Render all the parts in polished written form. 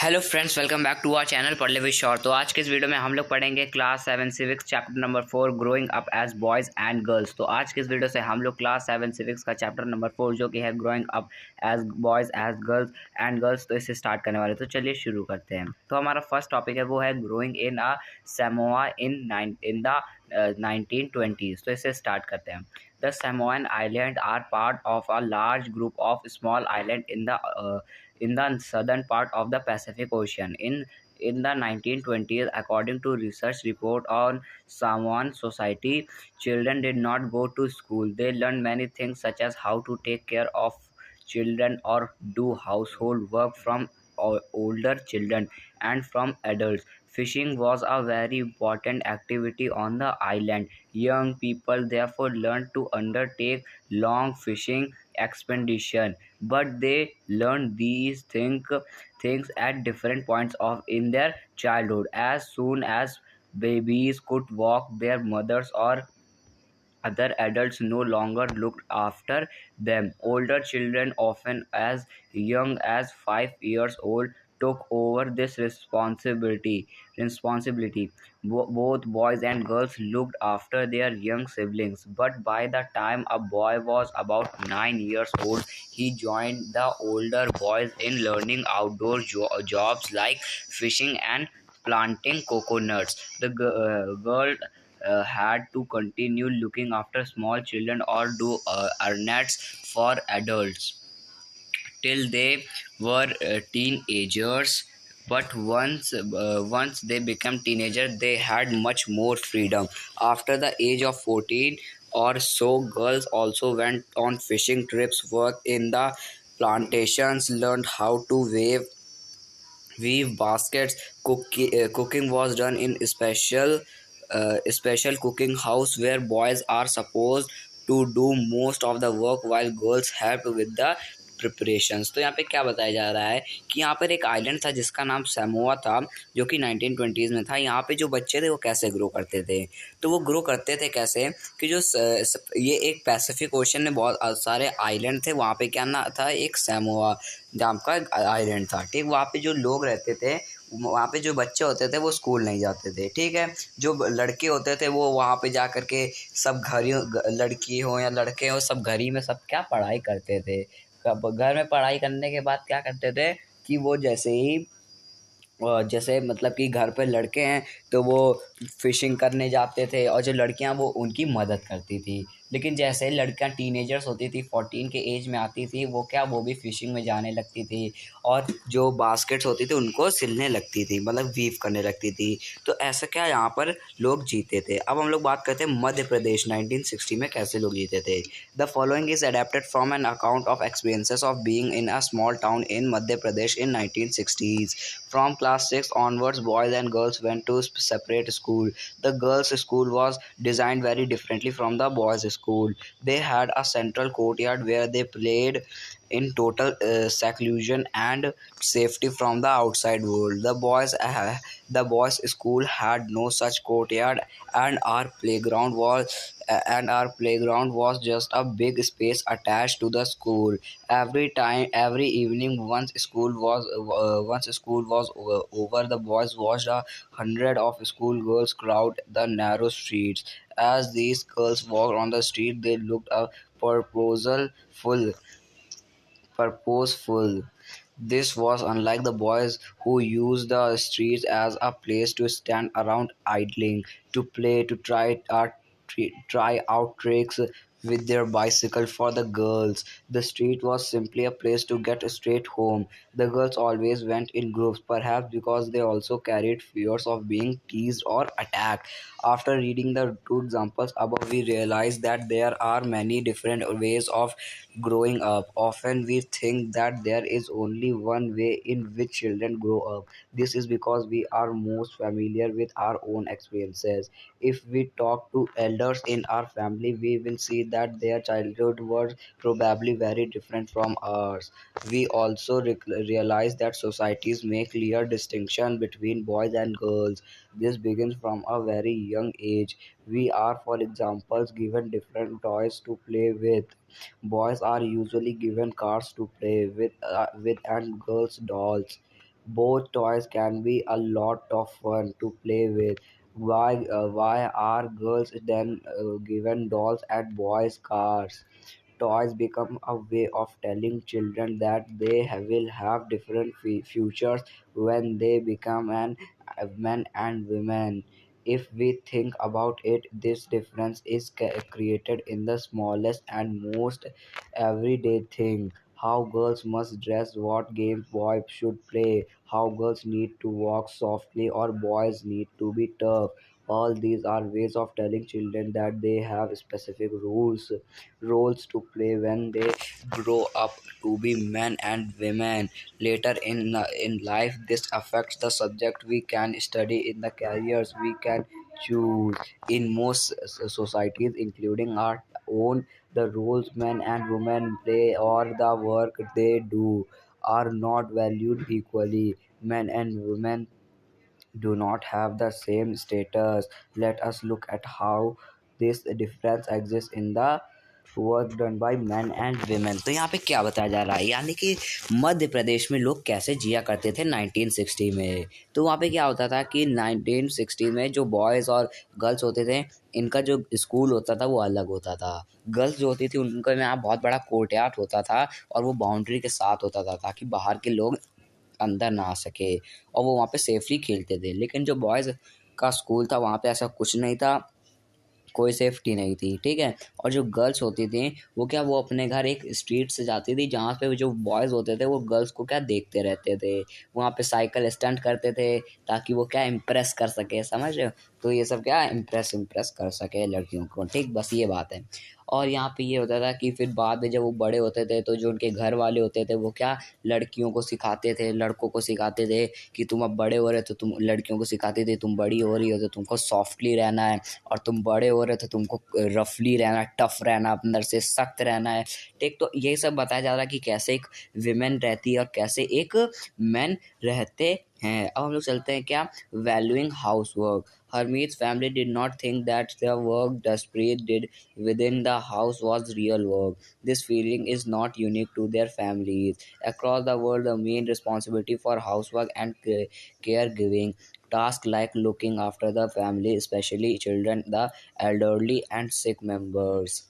Hello friends, welcome back to our channel पढ़ ले with short. तो आज के इस वीडियो में हम लोग पढ़ेंगे class 7 civics chapter number 4 growing up as boys and girls. तो आज के इस वीडियो से हम लोग क्लास 7 सिविक्स का चैप्टर नंबर 4 जो कि है growing up as boys as girls तो इसे स्टार्ट करने वाले। तो चलिए शुरू करते हैं। तो हमारा फर्स्ट टॉपिक है वो है growing in a सैमोआ in the 1920s। तो इसे स्टार्ट करते हैं। The Samoan Islands are part of a large group of small islands in the southern part of the Pacific Ocean. In the 1920s, according to research report on Samoan society, children did not go to school. They learned many things such as how to take care of children or do household work from older children and from adults. Fishing was a very important activity on the island. Young people therefore learned to undertake long fishing expedition, but they learned these things at different points of in their childhood. As soon as babies could walk, their mothers or other adults no longer looked after them. Older children, often as young as 5 years old, took over this responsibility. Both boys and girls looked after their young siblings, but by the time a boy was about 9 years old, he joined the older boys in learning outdoor jobs like fishing and planting coconuts. The girl had to continue looking after small children or do errands for adults till they were teenagers. But once they became teenagers, they had much more freedom. After the age of 14 or so, girls also went on fishing trips, worked in the plantations, learned how to weave baskets. Cooking was done in special cooking house where boys are supposed to do most of the work while girls help with the preparations. तो यहाँ पे क्या बताया जा रहा है कि यहाँ पर एक आइलैंड था जिसका नाम सैमोआ था, जो कि 1920s में था। यहाँ पे जो बच्चे थे वो कैसे ग्रो करते थे, तो वो ग्रो करते थे कैसे कि ये एक पैसिफिक ओशन में बहुत सारे आइलैंड थे। वहाँ पे क्या ना था, एक सैमोआ नाम का आइलैंड था। ठीक, वहाँ पे जो लोग रहते थे, वहाँ पे जो बच्चे होते थे वो स्कूल नहीं जाते थे। ठीक है, जो लड़के होते थे वो वहाँ पे जा कर के सब लड़की हो या लड़के हो, सब घर ही में सब क्या पढ़ाई करते थे। घर में पढ़ाई करने के बाद क्या करते थे कि वो जैसे मतलब कि घर पे लड़के हैं तो वो फिशिंग करने जाते थे, और जो लड़कियां वो उनकी मदद करती थी। लेकिन जैसे लड़कियां टीनेजर्स होती थी, 14 के एज में आती थी, वो भी फिशिंग में जाने लगती थी, और जो बास्केट्स होती थी उनको सिलने लगती थी, मतलब वीव करने लगती थी। तो ऐसा क्या यहाँ पर लोग जीते थे। अब हम लोग बात करते हैं मध्य प्रदेश 1960 में कैसे लोग जीते थे। The following is adapted from an account of experiences of being in a small town in Madhya Pradesh in 1960s। From class 6 onwards, boys and girls went to separate school. The girls' school was designed very differently from the boys' school. They had a central courtyard where they played in total seclusion and safety from the outside world. The boys' school had no such courtyard, and our playground was just a big space attached to the school. Every evening, once school was over, the boys watched 100 of schoolgirls crowd the narrow streets. As these girls walked on the street, they looked purposeful. This was unlike the boys who used the streets as a place to stand around idling, to play, to try out tricks with their bicycle. For the girls, the street was simply a place to get straight home. The girls always went in groups, perhaps because they also carried fears of being teased or attacked. After reading the two examples above, we realize that there are many different ways of growing up. Often we think that there is only one way in which children grow up. This is because we are most familiar with our own experiences. If we talk to elders in our family, we will see that their childhood was probably very different from ours. We also realize that societies make clear distinction between boys and girls. This begins from a very young age. We are, for example, given different toys to play with. Boys are usually given cars to play with and girls dolls. Both toys can be a lot of fun to play with. Why are girls then given dolls and boys cars? Toys become a way of telling children that will have different futures when they become men and women. If we think about it, this difference is created in the smallest and most everyday thing. How girls must dress, what games boys should play, how girls need to walk softly or boys need to be tough. All these are ways of telling children that they have specific roles to play when they grow up to be men and women. Later in life, this affects the subject we can study in the careers we can choose. In most societies, including our own, the roles men and women play or the work they do are not valued equally. Men and women do not have the same status. Let us look at how this difference exists in the work done by men and women. तो यहाँ पे क्या बताया जा रहा है, यानी कि मध्य प्रदेश में लोग कैसे जिया करते थे 1960 में। तो वहाँ पे क्या होता था कि 1960 में जो बॉयज़ और गर्ल्स होते थे, इनका जो स्कूल होता था वो अलग होता था। गर्ल्स जो होती थी उनका यहाँ बहुत बड़ा कोर्टयार्ड होता था और वो बाउंड्री के साथ होता था ताकि बाहर के लोग अंदर ना आ सके और वो वहाँ पे सेफली खेलते थे। लेकिन जो बॉयज़ का स्कूल था वहाँ पे ऐसा कुछ नहीं था, कोई सेफ्टी नहीं थी, ठीक है। और जो गर्ल्स होती थी वो क्या, वो अपने घर एक स्ट्रीट से जाती थी जहाँ पे जो बॉयज़ होते थे वो गर्ल्स को क्या देखते रहते थे, वहाँ पे साइकिल स्टंट करते थे ताकि वो क्या इम्प्रेस कर सके, समझ रहे हो। तो ये सब क्या इम्प्रेस इम्प्रेस कर सके लड़कियों को, ठीक, बस ये बात है। और यहाँ पे ये होता था कि फिर बाद में जब वो बड़े होते थे तो जो उनके घर वाले होते थे वो क्या लड़कियों को सिखाते थे, लड़कों को सिखाते थे कि तुम अब बड़े हो रहे, तो तुम लड़कियों को सिखाते थे तुम बड़ी हो रही हो तो तुमको सॉफ्टली रहना है, और तुम बड़े हो रहे थे तुमको रफली रहना है, टफ रहना, अंदर से सख्त रहना है, ठीक। तो ये सब बताया जा रहा है कि कैसे एक विमेन रहती है और कैसे एक मैन रहते हैं। अब हम लोग चलते हैं क्या, valuing house work. Hermit's family did not think that the work Jaspreet did within the house was real work. This feeling is not unique to their families. Across the world, the main responsibility for housework and caregiving tasks like looking after the family, especially children, the elderly, and sick members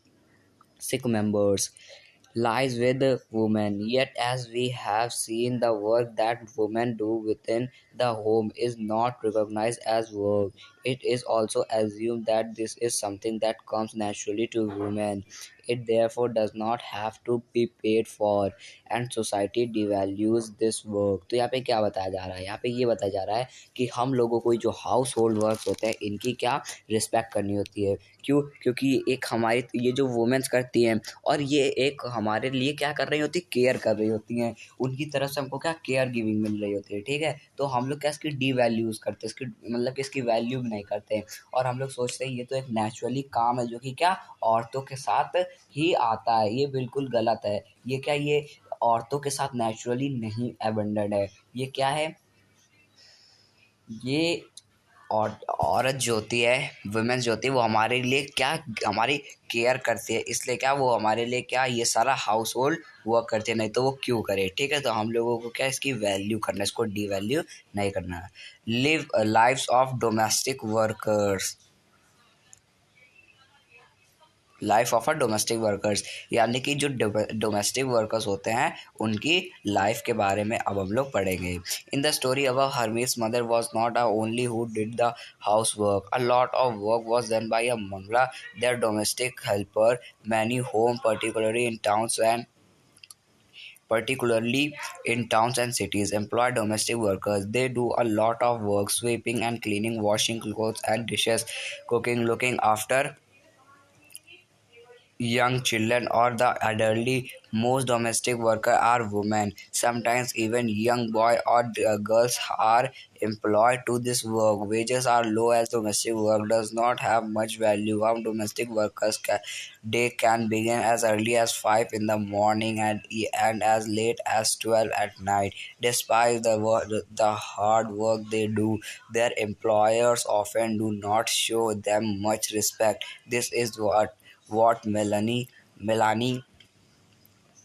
lies with the women. Yet, as we have seen, the work that women do within the home is not recognized as work. It is also assumed that this is something that comes naturally to women. It therefore does not have to be paid for, and society devalues this work. तो यहाँ पे क्या बताया जा रहा है, यहाँ पे ये बताया जा रहा है कि हम लोगों को जो हाउस होल्ड वर्क होते हैं इनकी क्या रिस्पेक्ट करनी होती है। क्यों? क्योंकि एक हमारी ये जो वुमेन्स करती हैं और ये एक हमारे लिए क्या कर रही होती, केयर कर रही होती हैं, उनकी तरफ से हमको क्या केयर गिविंग मिल रही होती है, ठीक है। तो हम लोग क्या इसकी डी वैल्यूज़ करते हैं, इसकी मतलब कि इसकी वैल्यू भी नहीं करते हैं, और हम लोग सोचते हैं ये तो एक नेचुरली काम है जो कि क्या औरतों के साथ ही आता है। ये बिल्कुल गलत है। ये क्या, ये औरतों के साथ नेचुरली नहीं एबंडेड है। ये क्या है, ये और औरत जो होती है, वुमेन्स जो होती है, वो हमारे लिए क्या, हमारी केयर करती है, इसलिए क्या वो हमारे लिए क्या ये सारा हाउस होल्ड वर्क करती है, नहीं तो वो क्यों करे, ठीक है। तो हम लोगों को क्या इसकी वैल्यू करना है, इसको डी वैल्यू नहीं करना है। Live lives of domestic workers, life of a domestic workers, यानी कि जो डोमेस्टिक वर्कर्स होते हैं उनकी लाइफ के बारे में अब हम लोग पढ़ेंगे। इन the story of Hermes mother was not a only who did the house work, a lot of work was done by a Mangala, their domestic helper, many home particularly in towns and cities, employ domestic workers. They do a lot of work, sweeping and cleaning, washing clothes and dishes, cooking, looking after young children or the elderly. Most domestic workers are women. Sometimes even young boys or girls are employed to this work. Wages are low as domestic work does not have much value. How domestic workers day can begin as early as 5 in the morning and as late as 12 at night. Despite the hard work they do, their employers often do not show them much respect. This is what Melanie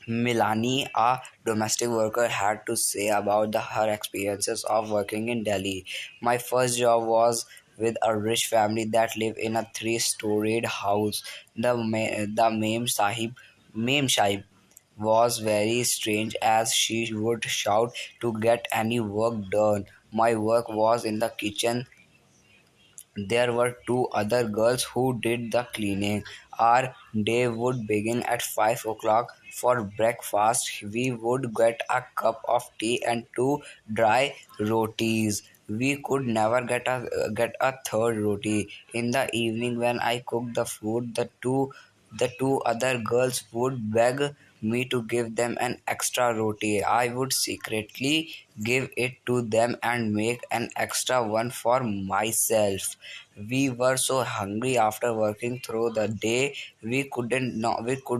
Milani, a domestic worker, had to say about her experiences of working in Delhi. My first job was with a rich family that lived in a three-storied house. The Mem Sahib was very strange as she would shout to get any work done. My work was in the kitchen. There were two other girls who did the cleaning. Our day would begin at 5 o'clock. For breakfast, we would get a cup of tea and two dry rotis. We could never get a third roti. In the evening, when I cooked the food, the two other girls would beg me to give them an extra roti. I would secretly give it to them and make an extra one for myself. We were so hungry after working through the day we could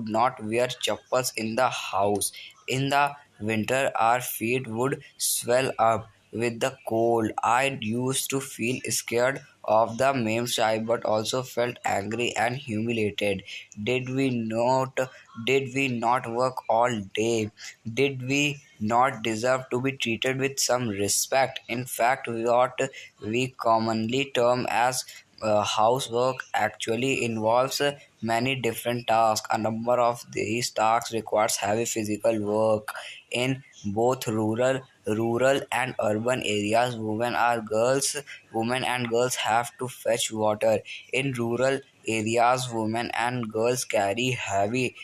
not wear chappals in the house. In the winter our feet would swell up with the cold. I used to feel scared of the meme shy but also felt angry and humiliated. Did we not did we not work all day? Did we not deserve to be treated with some respect? In fact, what we commonly term as housework actually involves many different tasks. A number of these tasks requires heavy physical work in both rural and urban areas. Women and girls have to fetch water. In rural areas, women and girls carry heavy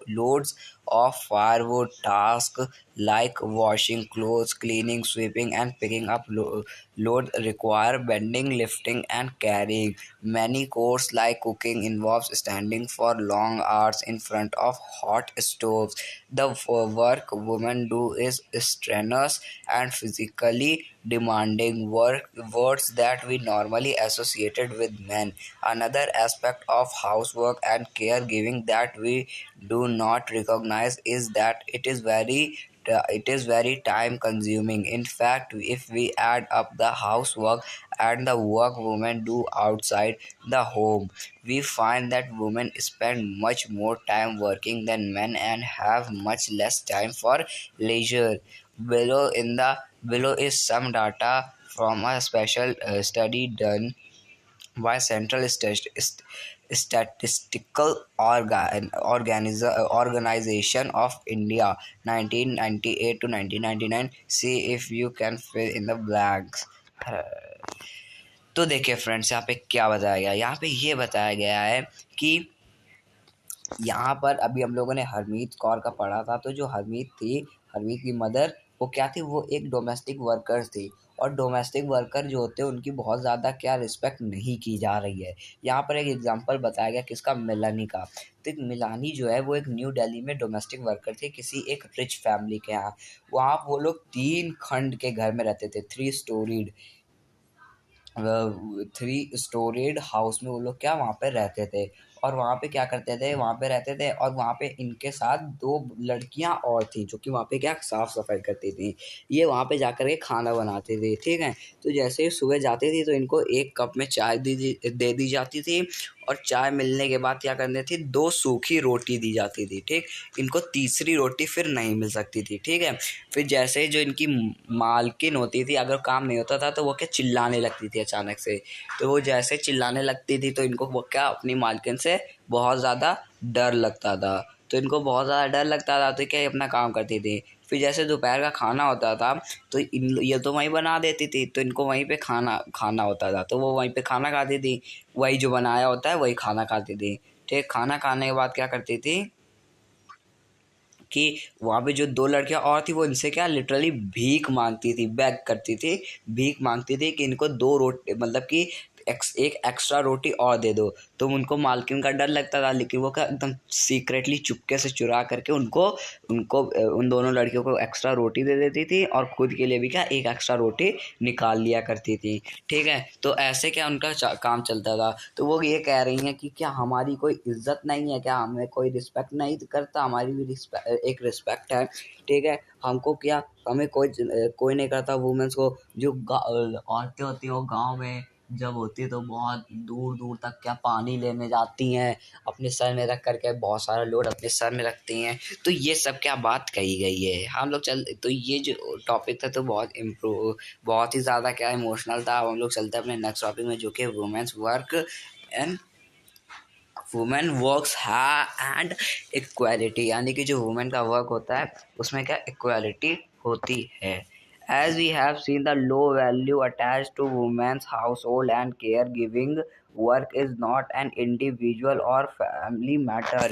loads of firewood. Tasks like washing clothes, cleaning, sweeping, and picking up load require bending, lifting, and carrying. Many chores like cooking involves standing for long hours in front of hot stoves. The work women do is strenuous and physically demanding words that we normally associated with men. Another aspect of housework and caregiving that we do not recognize is that it is very time consuming. In fact, if we add up the housework and the work women do outside the home, we find that women spend much more time working than men and have much less time for leisure. Below is some data from a special study done by Central Statistical Organization of India 1998 to 1999. See if you can fill in the blanks. तो देखिए friends, यहाँ पे क्या बताया गया है? यहाँ पे ये बताया गया है कि यहाँ पर अभी हम लोगों ने हरमीत कौर का पढ़ा था। तो जो हरमीत थी, हरमीत की मदर, वो क्या थी? वो एक डोमेस्टिक वर्कर थी। और डोमेस्टिक वर्कर जो होते हैं उनकी बहुत ज़्यादा क्या रिस्पेक्ट नहीं की जा रही है। यहाँ पर एक एग्जांपल बताया गया किसका? मिलानी का। तो एक मिलानी जो है वो एक न्यू दिल्ली में डोमेस्टिक वर्कर थे किसी एक रिच फैमिली के यहाँ। वहाँ वो लोग 3 खंड के घर में रहते थे, थ्री स्टोरेड हाउस में वो लोग क्या वहाँ पे रहते थे। और वहाँ पे क्या करते थे? वहाँ पे रहते थे और वहाँ पे इनके साथ 2 लड़कियाँ और थी जो कि वहाँ पे क्या साफ-सफाई करती थी। ये वहाँ पे जाकर के खाना बनाती थी, ठीक है? तो जैसे ही सुबह जाती थी तो इनको 1 कप में चाय दे दी जाती थी और चाय मिलने के बाद क्या करनी थी? 2 सूखी रोटी दी जाती थी, ठीक? इनको तीसरी रोटी फिर नहीं मिल सकती थी, ठीक है? फिर जैसे ही जो इनकी मालकिन होती थी, अगर काम नहीं होता था तो वो क्या चिल्लाने लगती थी अचानक से। तो वो जैसे चिल्लाने लगती थी तो इनको वो क्या अपनी मालकिन से बहुत ज़्यादा डर लगता था। तो इनको बहुत ज़्यादा डर लगता था तो क्या ये अपना काम करती थी। फिर जैसे दोपहर का खाना होता था तो ये तो वहीं बना देती थी, तो इनको वहीं पे खाना खाना होता था, तो वो वहीं पे खाना खाती थी। वही जो बनाया होता है वही खाना खाती थी, ठीक? खाना खाने के बाद क्या करती थी कि वहाँ पे जो 2 लड़कियाँ और थी वो इनसे क्या लिटरली भीख मांगती थी, बेग करती थी, भीख मांगती थी कि इनको 2 रोटी, मतलब कि एक एक्स्ट्रा रोटी और दे दो। तो उनको मालकिन का डर लगता था, लेकिन वो क्या एकदम सीक्रेटली चुपके से चुरा करके उनको उनको उन दोनों लड़कियों को एक्स्ट्रा रोटी दे देती थी और खुद के लिए भी क्या एक एक्स्ट्रा रोटी निकाल लिया करती थी, ठीक है? तो ऐसे क्या उनका काम चलता था। तो वो ये कह रही हैं कि क्या हमारी कोई इज्जत नहीं है? क्या हमें कोई रिस्पेक्ट नहीं करता? हमारी भी एक रिस्पेक्ट है, ठीक है? हमको क्या, हमें कोई नहीं करता वुमेन्स को। जो औरतें होती हैं वो गाँव में जब होती है तो बहुत दूर दूर तक क्या पानी लेने जाती हैं, अपने सर में रख करके बहुत सारा लोड अपने सर में रखती हैं। तो ये सब क्या बात कही गई है। हम लोग चल तो ये जो टॉपिक था तो बहुत ही ज़्यादा क्या इमोशनल था। अब हम लोग चलते हैं अपने नेक्स्ट टॉपिक में, जो कि women's work and women works है एंड इक्वालिटी, यानी कि जो वुमेन का वर्क होता है उसमें क्या इक्वालिटी होती है। As we have seen, the low value attached to women's household and caregiving work is not an individual or family matter.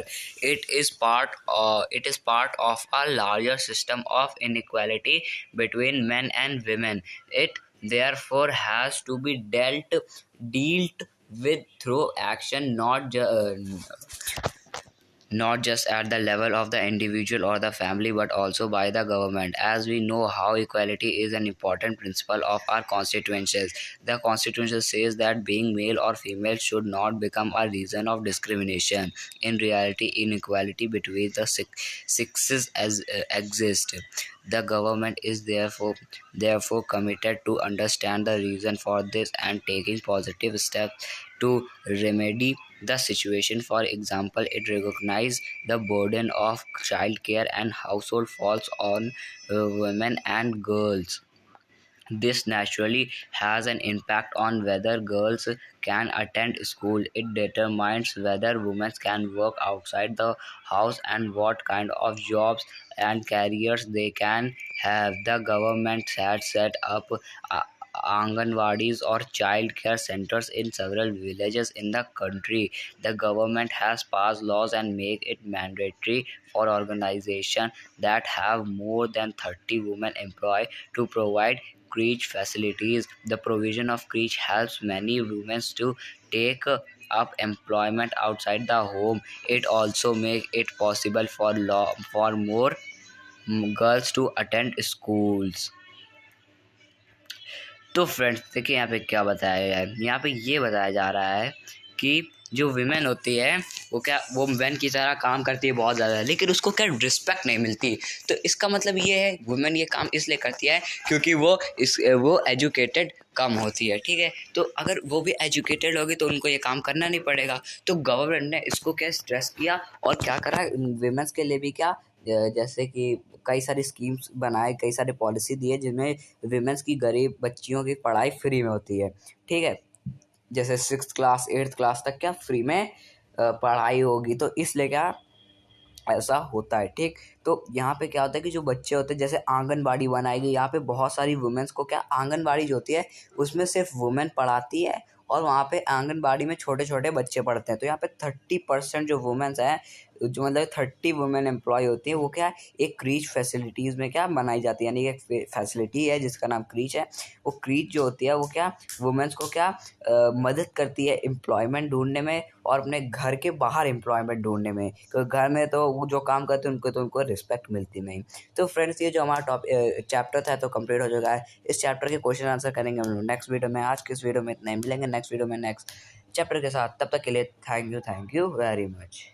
It is part of a larger system of inequality between men and women. It therefore has to be dealt with through action, not just at the level of the individual or the family, but also by the government. As we know how equality is an important principle of our constitutions, the constitution says that being male or female should not become a reason of discrimination. In reality, inequality between the sexes exists. The government is therefore committed to understand the reason for this and taking positive steps to remedy the situation. For example, it recognizes the burden of childcare and household falls on women and girls. This naturally has an impact on whether girls can attend school. It determines whether women can work outside the house and what kind of jobs and careers they can have. The government has set up Anganwadis or child care centers in several villages in the country. The government has passed laws and make it mandatory for organizations that have more than 30 women employed to provide creche facilities. The provision of creche helps many women to take up employment outside the home. It also makes it possible for more girls to attend schools. तो friends देखिए यहाँ पे क्या बताया गया है। यहाँ पे ये बताया जा रहा है कि जो विमेन होती है वो मैन की तरह काम करती है बहुत ज़्यादा, लेकिन उसको क्या रिस्पेक्ट नहीं मिलती। तो इसका मतलब ये है वुमेन ये काम इसलिए करती है क्योंकि वो एजुकेटेड कम होती है, ठीक है। तो अगर वो भी एजुकेटेड होगी तो उनको ये काम करना नहीं पड़ेगा। तो गवर्नमेंट ने इसको क्या स्ट्रेस किया और क्या करा विमेंस के लिए भी क्या जैसे कि कई सारी स्कीम्स बनाए, कई सारे पॉलिसी दिए जिनमें विमेंस की गरीब बच्चियों की पढ़ाई फ्री में होती है, ठीक है। जैसे 6th क्लास 8th क्लास तक क्या फ्री में पढ़ाई होगी। तो इसलिए क्या ऐसा होता है, ठीक। तो यहाँ पे क्या होता है कि जो बच्चे होते हैं जैसे आंगनबाड़ी बनाई गई, यहाँ पे बहुत सारी वुमेन्स को क्या आंगनबाड़ी जो होती है उसमें सिर्फ वुमेन पढ़ाती है और वहाँ पे आंगनबाड़ी में छोटे छोटे बच्चे पढ़ते हैं। तो यहाँ पे 30% जो वुमेन्स हैं, जो मतलब 30 वुमेन एम्प्लॉय होती है, वो क्या एक क्रीच फैसिलिटीज़ में क्या बनाई जाती है, यानी एक फैसिलिटी है जिसका नाम क्रीच है। वो क्रीच जो होती है वो क्या वुमेन्स को क्या मदद करती है एम्प्लॉयमेंट ढूंढने में और अपने घर के बाहर एम्प्लॉयमेंट ढूंढने में, क्योंकि घर में तो वो जो काम करते हैं उनको रिस्पेक्ट मिलती नहीं। तो फ्रेंड्स ये जो हमारा चैप्टर था तो कंप्लीट हो चुका है। इस चैप्टर के क्वेश्चन आंसर करेंगे हम लोग नेक्स्ट वीडियो में। आज के इस वीडियो में इतना ही, मिलेंगे नेक्स्ट वीडियो में नेक्स्ट चैप्टर के साथ। तब तक के लिए थैंक यू वेरी मच।